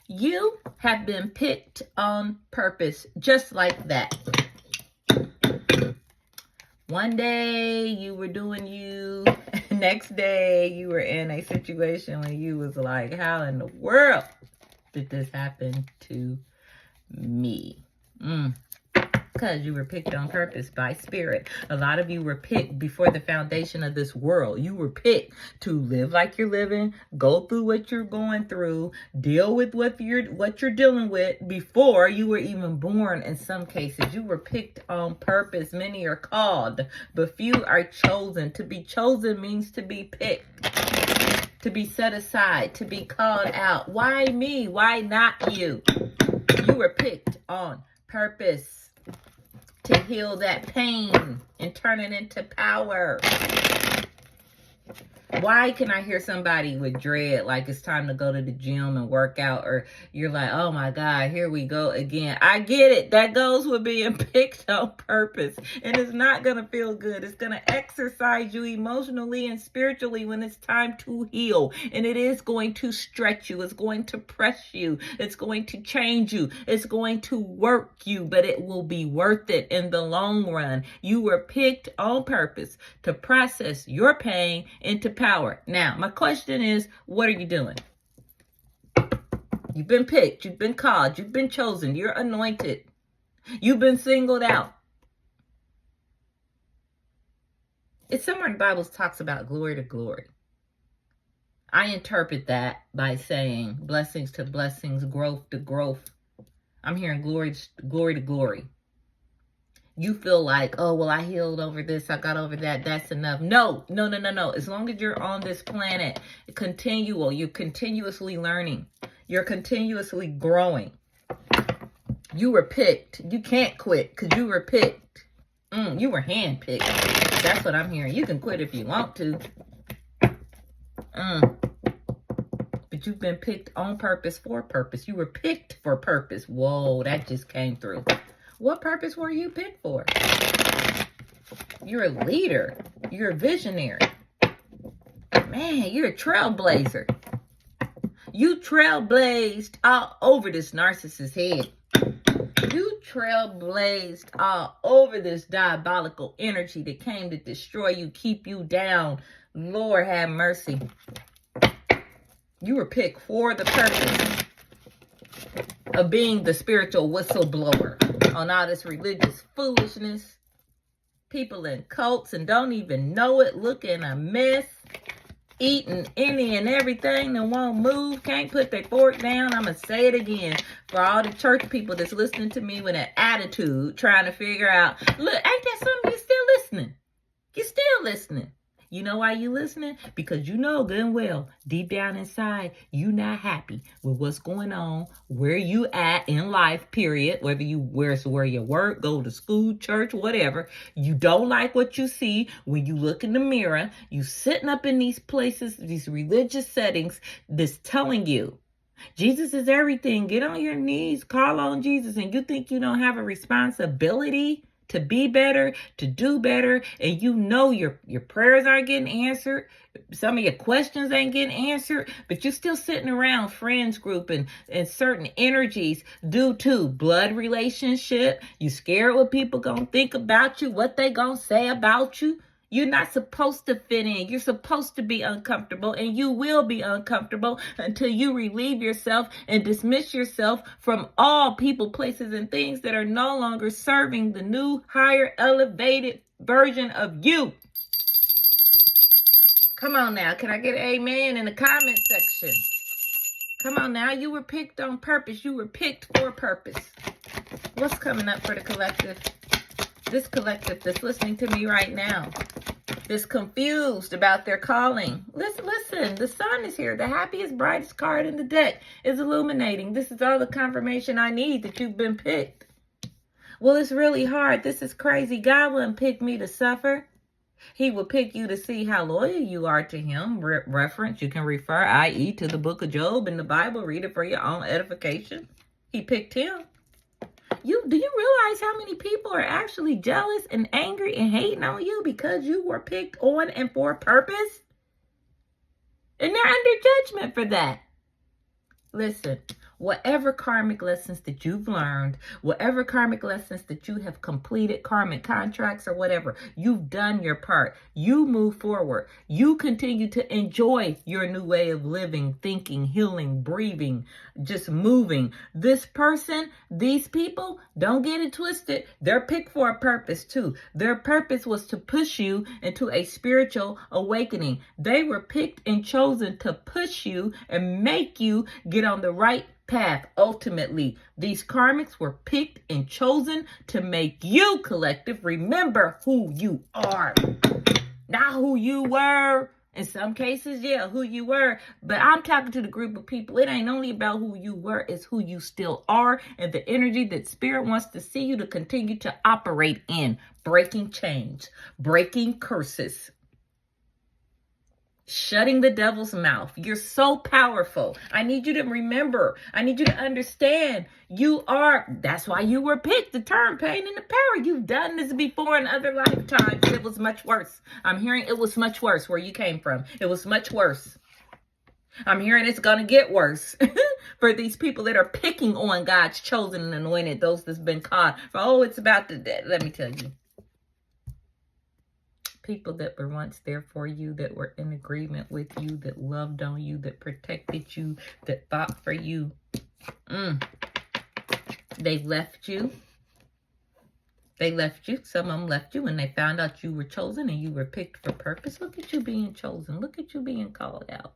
You have been picked on purpose, just like that. One day you were doing you, next day you were in a situation where you was like, how in the world did this happen to me? Because you were picked on purpose by spirit. A lot of you were picked before the foundation of this world. You were picked to live like you're living, go through what you're going through, deal with what you're dealing with before you were even born. In some cases, you were picked on purpose. Many are called, but few are chosen. To be chosen means to be picked, to be set aside, to be called out. Why me? Why not you? You were picked on purpose to heal that pain and turn it into power. Why can I hear somebody with dread like it's time to go to the gym and work out, or you're like, oh my God, here we go again? I get it. That goes with being picked on purpose. And it's not going to feel good. It's going to exercise you emotionally and spiritually when it's time to heal. And it is going to stretch you. It's going to press you. It's going to change you. It's going to work you, but it will be worth it in the long run. You were picked on purpose to process your pain into power. Now, my question is, what are you doing? You've been picked. You've been called. You've been chosen. You're anointed. You've been singled out. It's somewhere in the Bible talks about glory to glory. I interpret that by saying blessings to blessings, growth to growth. I'm hearing glory to glory. You feel like, oh, well, I healed over this, I got over that, that's enough. No. As long as you're on this planet, you're continuously learning. You're continuously growing. You were picked. You can't quit because you were picked. You were handpicked. That's what I'm hearing. You can quit if you want to. But you've been picked on purpose for purpose. You were picked for purpose. Whoa, that just came through. What purpose were you picked for? You're a leader. You're a visionary. Man, you're a trailblazer. You trailblazed all over this narcissist's head. You trailblazed all over this diabolical energy that came to destroy you, keep you down. Lord have mercy. You were picked for the purpose of being the spiritual whistleblower on all this religious foolishness. People in cults and don't even know it, looking a mess, eating any and everything that won't move, can't put their fork down. I'm going to say it again for all the church people that's listening to me with an attitude, trying to figure out, look, ain't that something? You're still listening. You're still listening. You know why you listening? Because you know good and well, deep down inside, you not happy with what's going on, where you at in life, period. Whether you where you work, go to school, church, whatever. You don't like what you see when you look in the mirror. You sitting up in these places, these religious settings that's telling you, Jesus is everything. Get on your knees, call on Jesus, and you think you don't have a responsibility to be better, to do better, and you know your prayers aren't getting answered. Some of your questions ain't getting answered, but you're still sitting around friends group and certain energies due to blood relationship. You scared what people gonna think about you, what they gonna say about you. You're not supposed to fit in. You're supposed to be uncomfortable, and you will be uncomfortable until you relieve yourself and dismiss yourself from all people, places, and things that are no longer serving the new, higher, elevated version of you. Come on now. Can I get an amen in the comment section? Come on now. You were picked on purpose. You were picked for purpose. What's coming up for the collective? This collective that's listening to me right now, that's confused about their calling. Listen, the sun is here. The happiest, brightest card in the deck is illuminating. This is all the confirmation I need that you've been picked. Well, it's really hard. This is crazy. God wouldn't pick me to suffer. He will pick you to see how loyal you are to him. Reference, you can refer, i.e., to the book of Job in the Bible. Read it for your own edification. He picked him. Do you realize how many people are actually jealous and angry and hating on you because you were picked on and for a purpose? And they're under judgment for that. Listen, Whatever karmic lessons that you've learned, whatever karmic lessons that you have completed, karmic contracts or whatever, you've done your part. You move forward. You continue to enjoy your new way of living, thinking, healing, breathing, just moving. This person, these people, don't get it twisted. They're picked for a purpose too. Their purpose was to push you into a spiritual awakening. They were picked and chosen to push you and make you get on the right path. Ultimately, these karmics were picked and chosen to make you, collective, remember who you are, not who you were. In some cases, yeah, who you were. But I'm talking to the group of people. It ain't only about who you were, it's who you still are, and the energy that spirit wants to see you to continue to operate in. Breaking chains, breaking curses, shutting the devil's mouth. You're so powerful. I need you to remember. I need you to understand. You are. That's why you were picked. The term pain and the power. You've done this before in other lifetimes. It was much worse. I'm hearing it was much worse where you came from. It was much worse. I'm hearing it's going to get worse for these people that are picking on God's chosen and anointed, those that's been caught. Oh, it's about to, let me tell you. People that were once there for you, that were in agreement with you, that loved on you, that protected you, that fought for you. They left you. They left you. Some of them left you when they found out you were chosen and you were picked for purpose. Look at you being chosen. Look at you being called out.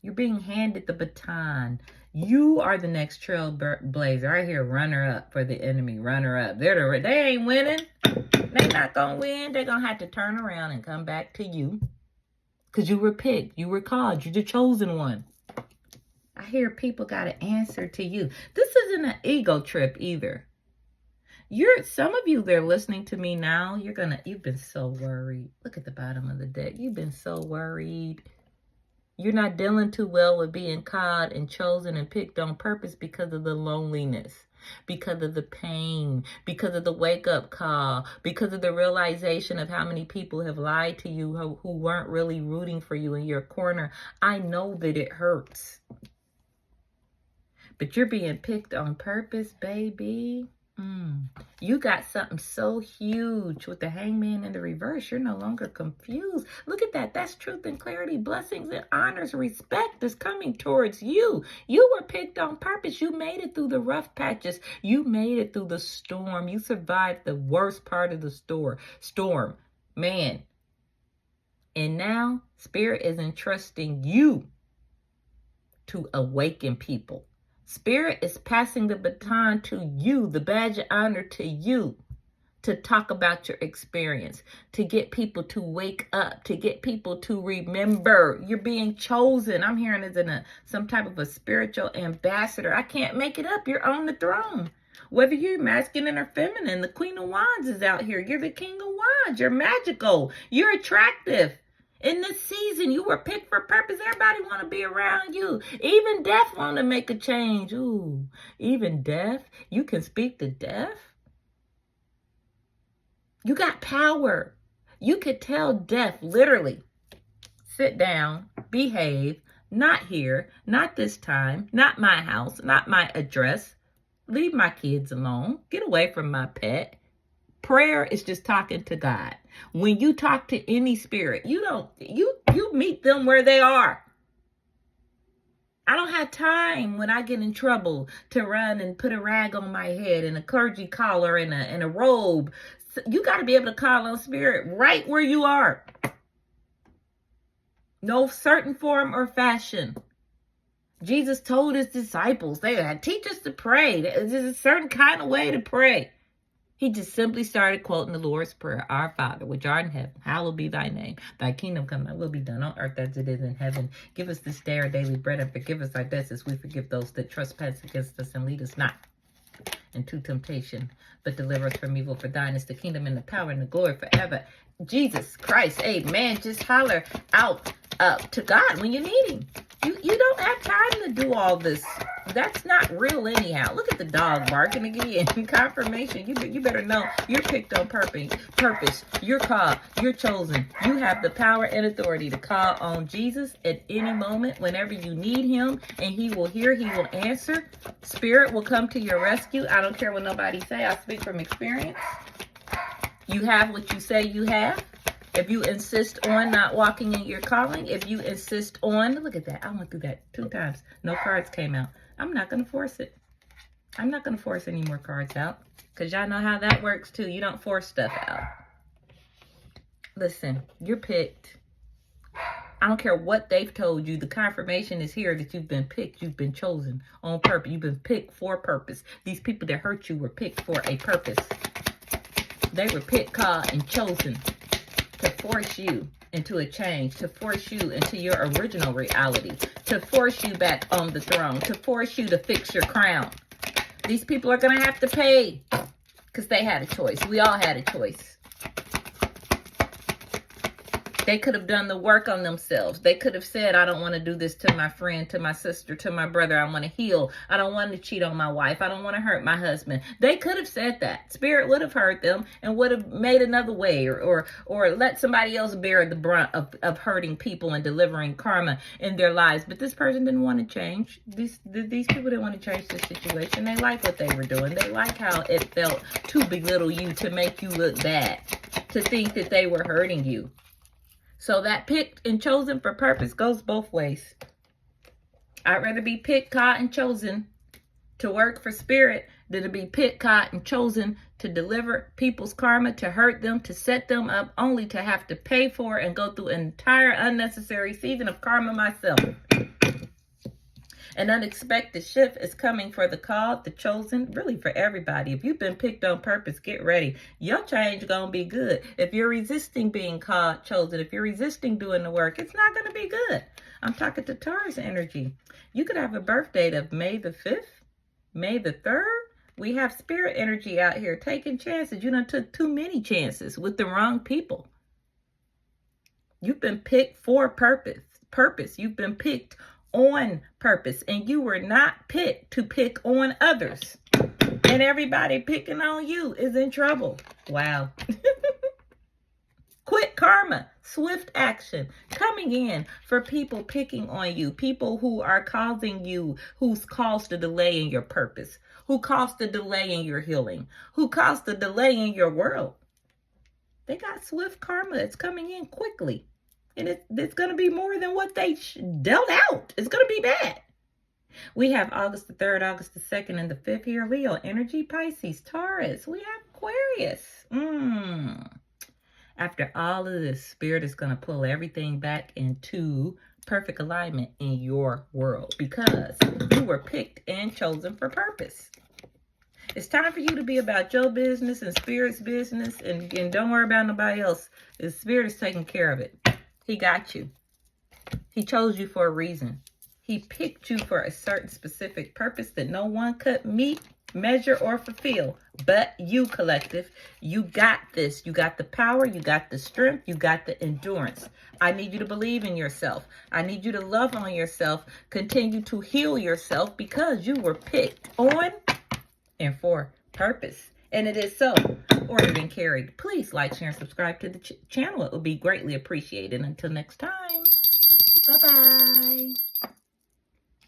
You're being handed the baton. You are the next trailblazer. I hear runner up for the enemy. Runner up. They ain't winning. They're not going to win. They're going to have to turn around and come back to you. Because you were picked. You were called. You're the chosen one. I hear people got to answer to you. This isn't an ego trip either. Some of you that are listening to me now, you've been so worried. Look at the bottom of the deck. You've been so worried. You're not dealing too well with being called and chosen and picked on purpose because of the loneliness, because of the pain, because of the wake-up call, because of the realization of how many people have lied to you who weren't really rooting for you in your corner. I know that it hurts. But you're being picked on purpose, baby. You got something so huge with the hangman in the reverse. You're no longer confused. Look at that. That's truth and clarity. Blessings and honors, respect is coming towards you. You were picked on purpose. You made it through the rough patches. You made it through the storm. You survived the worst part of the storm. Man. And now, Spirit is entrusting you to awaken people. Spirit is passing the baton to you, the badge of honor to you, to talk about your experience, to get people to wake up, to get people to remember you're being chosen. I'm hearing it in some type of a spiritual ambassador. I can't make it up. You're on the throne. Whether you're masculine or feminine, the Queen of Wands is out here. You're the King of Wands. You're magical. You're attractive. In this season, you were picked for purpose. Everybody want to be around you. Even death want to make a change. Ooh, even death. You can speak to death. You got power. You could tell death, literally, sit down, behave, not here, not this time, not my house, not my address. Leave my kids alone. Get away from my pet. Prayer is just talking to God. When you talk to any spirit, you meet them where they are. I don't have time when I get in trouble to run and put a rag on my head and a clergy collar and a robe. So you got to be able to call on spirit right where you are. No certain form or fashion. Jesus told his disciples, they had teach us to pray. There's a certain kind of way to pray. He just simply started quoting the Lord's Prayer. Our Father, which art in heaven, hallowed be thy name. Thy kingdom come, thy will be done on earth as it is in heaven. Give us this day our daily bread, and forgive us our debts as we forgive those that trespass against us. And lead us not into temptation, but deliver us from evil. For thine is the kingdom and the power and the glory forever. Jesus Christ, amen. Just holler out to God when you need him. You don't have time to do all this That's not real anyhow. Look at the dog barking again. Confirmation. You better know you're picked on purpose. You're called. You're chosen. You have the power and authority to call on Jesus at any moment, whenever you need him, and he will hear, he will answer. Spirit will come to your rescue. I don't care what nobody say. I speak from experience. You have what you say you have. If you insist on not walking in your calling, if you insist on, look at that. I went through that 2 times. No cards came out. I'm not going to force it. I'm not going to force any more cards out, because y'all know how that works too. You don't force stuff out. Listen, you're picked. I don't care what they've told you. The confirmation is here that you've been picked. You've been chosen on purpose. You've been picked for purpose. These people that hurt you were picked for a purpose. They were picked, called, and chosen to force you into a change, to force you into your original reality, to force you back on the throne, to force you to fix your crown. These people are going to have to pay, because they had a choice. We all had a choice. They could have done the work on themselves. They could have said, I don't want to do this to my friend, to my sister, to my brother. I want to heal. I don't want to cheat on my wife. I don't want to hurt my husband. They could have said that. Spirit would have heard them and would have made another way, or let somebody else bear the brunt of hurting people and delivering karma in their lives. But this person didn't want to change. These people didn't want to change the situation. They like what they were doing. They like how it felt to belittle you, to make you look bad, to think that they were hurting you. So that picked and chosen for purpose goes both ways. I'd rather be picked, caught, and chosen to work for spirit than to be picked, caught, and chosen to deliver people's karma, to hurt them, to set them up, only to have to pay for and go through an entire unnecessary season of karma myself. An unexpected shift is coming for the called, the chosen, really for everybody. If you've been picked on purpose, get ready. Your change gonna be good. If you're resisting being called, chosen, if you're resisting doing the work, it's not gonna be good. I'm talking to Taurus energy. You could have a birth date of May the 5th, May the 3rd. We have spirit energy out here taking chances. You done took too many chances with the wrong people. You've been picked for purpose. You've been picked on purpose, and you were not picked to pick on others, and everybody picking on you is in trouble. Wow. Quick karma, swift action coming in for people picking on you, people who are causing you, who's caused a delay in your purpose, who caused a delay in your healing, who caused a delay in your world. They got swift karma. It's coming in quickly. And it's going to be more than what they dealt out. It's going to be bad. We have August the 3rd, August the 2nd, and the 5th here. Leo, energy, Pisces, Taurus. We have Aquarius. After all of this, Spirit is going to pull everything back into perfect alignment in your world, because you were picked and chosen for purpose. It's time for you to be about your business and Spirit's business, and don't worry about nobody else. The Spirit is taking care of it. He got you. He chose you for a reason. He picked you for a certain specific purpose that no one could meet, measure, or fulfill. But you, collective, you got this. You got the power. You got the strength. You got the endurance. I need you to believe in yourself. I need you to love on yourself. Continue to heal yourself, because you were picked on and for purpose. And it is so. Ordered and carried. Please like, share, and subscribe to the channel. It would be greatly appreciated. Until next time. Bye-bye.